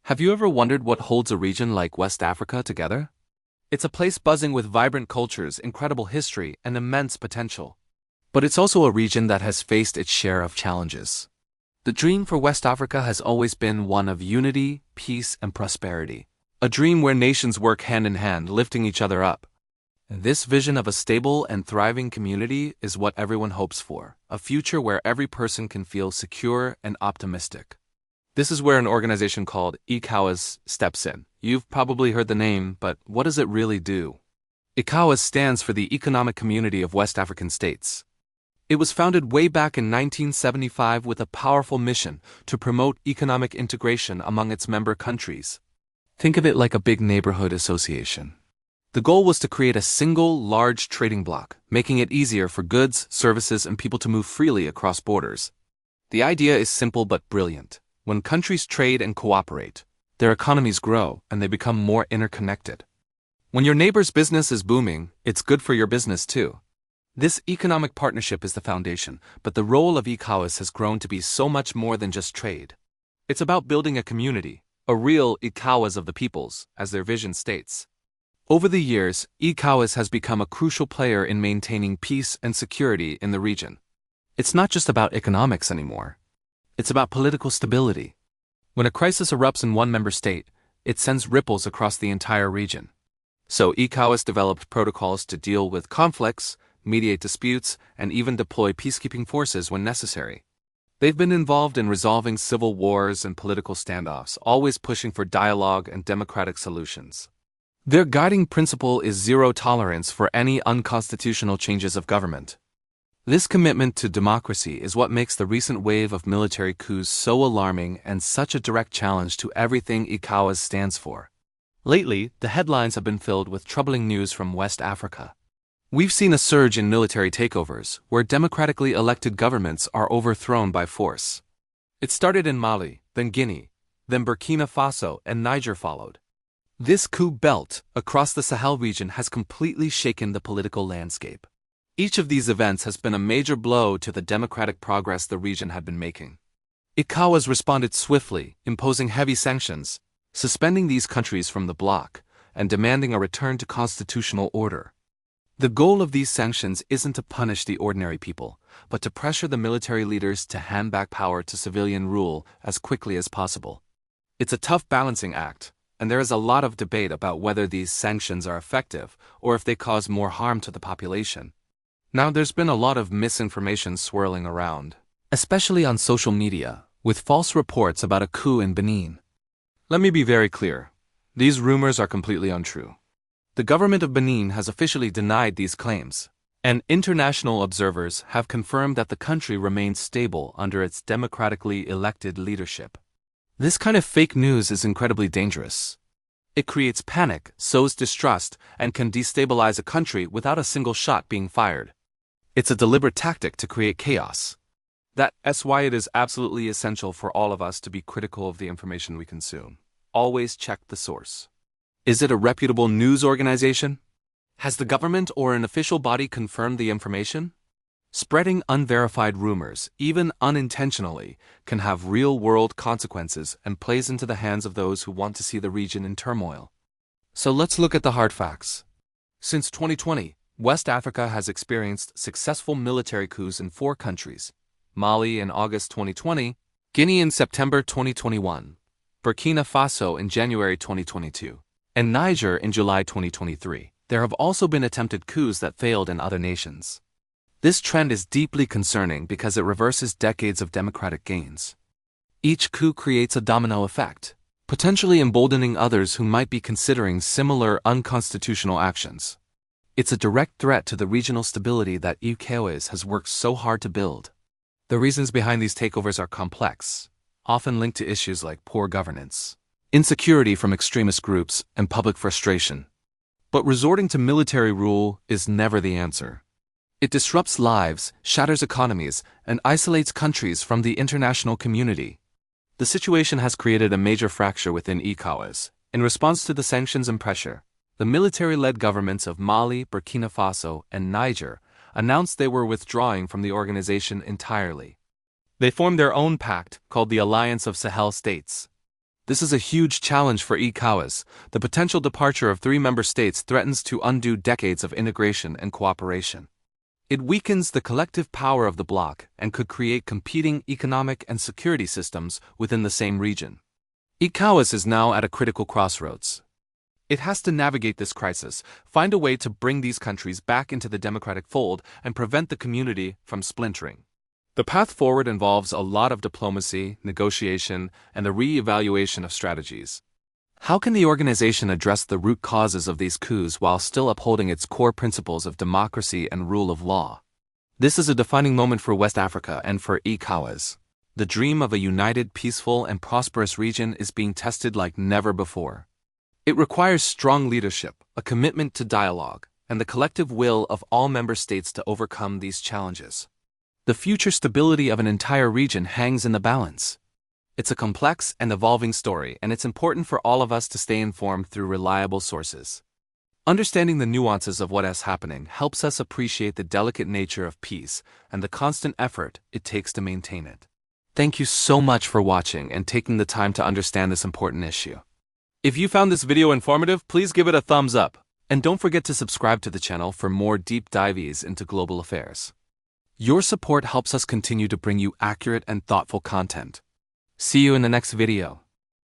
Have you ever wondered what holds a region like West Africa together? It's a place buzzing with vibrant cultures, incredible history, and immense potential. But it's also a region that has faced its share of challenges. The dream for West Africa has always been one of unity, peace, and prosperity. A dream where nations work hand in hand, lifting each other up. This vision of a stable and thriving community is what everyone hopes for, a future where every person can feel secure and optimistic. This is where an organization called ECOWAS steps in. You've probably heard the name, but what does it really do? ECOWAS stands for the Economic Community of West African States. It was founded way back in 1975 with a powerful mission to promote economic integration among its member countries. Think of it like a big neighborhood association. The goal was to create a single, large trading bloc, making it easier for goods, services, and people to move freely across borders. The idea is simple but brilliant. When countries trade and cooperate, their economies grow and they become more interconnected. When your neighbor's business is booming, it's good for your business too. This economic partnership is the foundation, but the role of ECOWAS has grown to be so much more than just trade. It's about building a community, a real ECOWAS of the peoples, as their vision states. Over the years, ECOWAS has become a crucial player in maintaining peace and security in the region. It's not just about economics anymore. It's about political stability. When a crisis erupts in one member state, it sends ripples across the entire region. So ECOWAS developed protocols to deal with conflicts, mediate disputes, and even deploy peacekeeping forces when necessary. They've been involved in resolving civil wars and political standoffs, always pushing for dialogue and democratic solutions. Their guiding principle is zero tolerance for any unconstitutional changes of government. This commitment to democracy is what makes the recent wave of military coups so alarming and such a direct challenge to everything ECOWAS stands for. Lately, the headlines have been filled with troubling news from West Africa. We've seen a surge in military takeovers, where democratically elected governments are overthrown by force. It started in Mali, then Guinea, then Burkina Faso and Niger followed. This coup belt across the Sahel region has completely shaken the political landscape. Each of these events has been a major blow to the democratic progress the region had been making. ECOWAS responded swiftly, imposing heavy sanctions, suspending these countries from the bloc, and demanding a return to constitutional order. The goal of these sanctions isn't to punish the ordinary people, but to pressure the military leaders to hand back power to civilian rule as quickly as possible. It's a tough balancing act, and there is a lot of debate about whether these sanctions are effective or if they cause more harm to the population. Now, there's been a lot of misinformation swirling around, especially on social media, with false reports about a coup in Benin. Let me be very clear. These rumors are completely untrue. The government of Benin has officially denied these claims, and international observers have confirmed that the country remains stable under its democratically elected leadership. This kind of fake news is incredibly dangerous. It creates panic, sows distrust, and can destabilize a country without a single shot being fired. It's a deliberate tactic to create chaos. That's why it is absolutely essential for all of us to be critical of the information we consume. Always check the source. Is it a reputable news organization? Has the government or an official body confirmed the information? Spreading unverified rumors, even unintentionally, can have real-world consequences and plays into the hands of those who want to see the region in turmoil. So let's look at the hard facts. Since 2020, West Africa has experienced successful military coups in 4 countries: Mali in August 2020, Guinea in September 2021, Burkina Faso in January 2022, and Niger in July 2023. There have also been attempted coups that failed in other nations. This trend is deeply concerning because it reverses decades of democratic gains. Each coup creates a domino effect, potentially emboldening others who might be considering similar unconstitutional actions. It's a direct threat to the regional stability that ECOWAS has worked so hard to build. The reasons behind these takeovers are complex, often linked to issues like poor governance, insecurity from extremist groups, and public frustration. But resorting to military rule is never the answer. It disrupts lives, shatters economies, and isolates countries from the international community. The situation has created a major fracture within ECOWAS. In response to the sanctions and pressure, the military-led governments of Mali, Burkina Faso, and Niger announced they were withdrawing from the organization entirely. They formed their own pact called the Alliance of Sahel States. This is a huge challenge for ECOWAS. The potential departure of 3 member states threatens to undo decades of integration and cooperation. It weakens the collective power of the bloc and could create competing economic and security systems within the same region. ECOWAS is now at a critical crossroads. It has to navigate this crisis, find a way to bring these countries back into the democratic fold, and prevent the community from splintering. The path forward involves a lot of diplomacy, negotiation, and the re-evaluation of strategies. How can the organization address the root causes of these coups while still upholding its core principles of democracy and rule of law? This is a defining moment for West Africa and for ECOWAS. The dream of a united, peaceful, and prosperous region is being tested like never before. It requires strong leadership, a commitment to dialogue, and the collective will of all member states to overcome these challenges. The future stability of an entire region hangs in the balance. It's a complex and evolving story, and it's important for all of us to stay informed through reliable sources. Understanding the nuances of what is happening helps us appreciate the delicate nature of peace and the constant effort it takes to maintain it. Thank you so much for watching and taking the time to understand this important issue. If you found this video informative, please give it a thumbs up. And don't forget to subscribe to the channel for more deep dives into global affairs. Your support helps us continue to bring you accurate and thoughtful content. See you in the next video.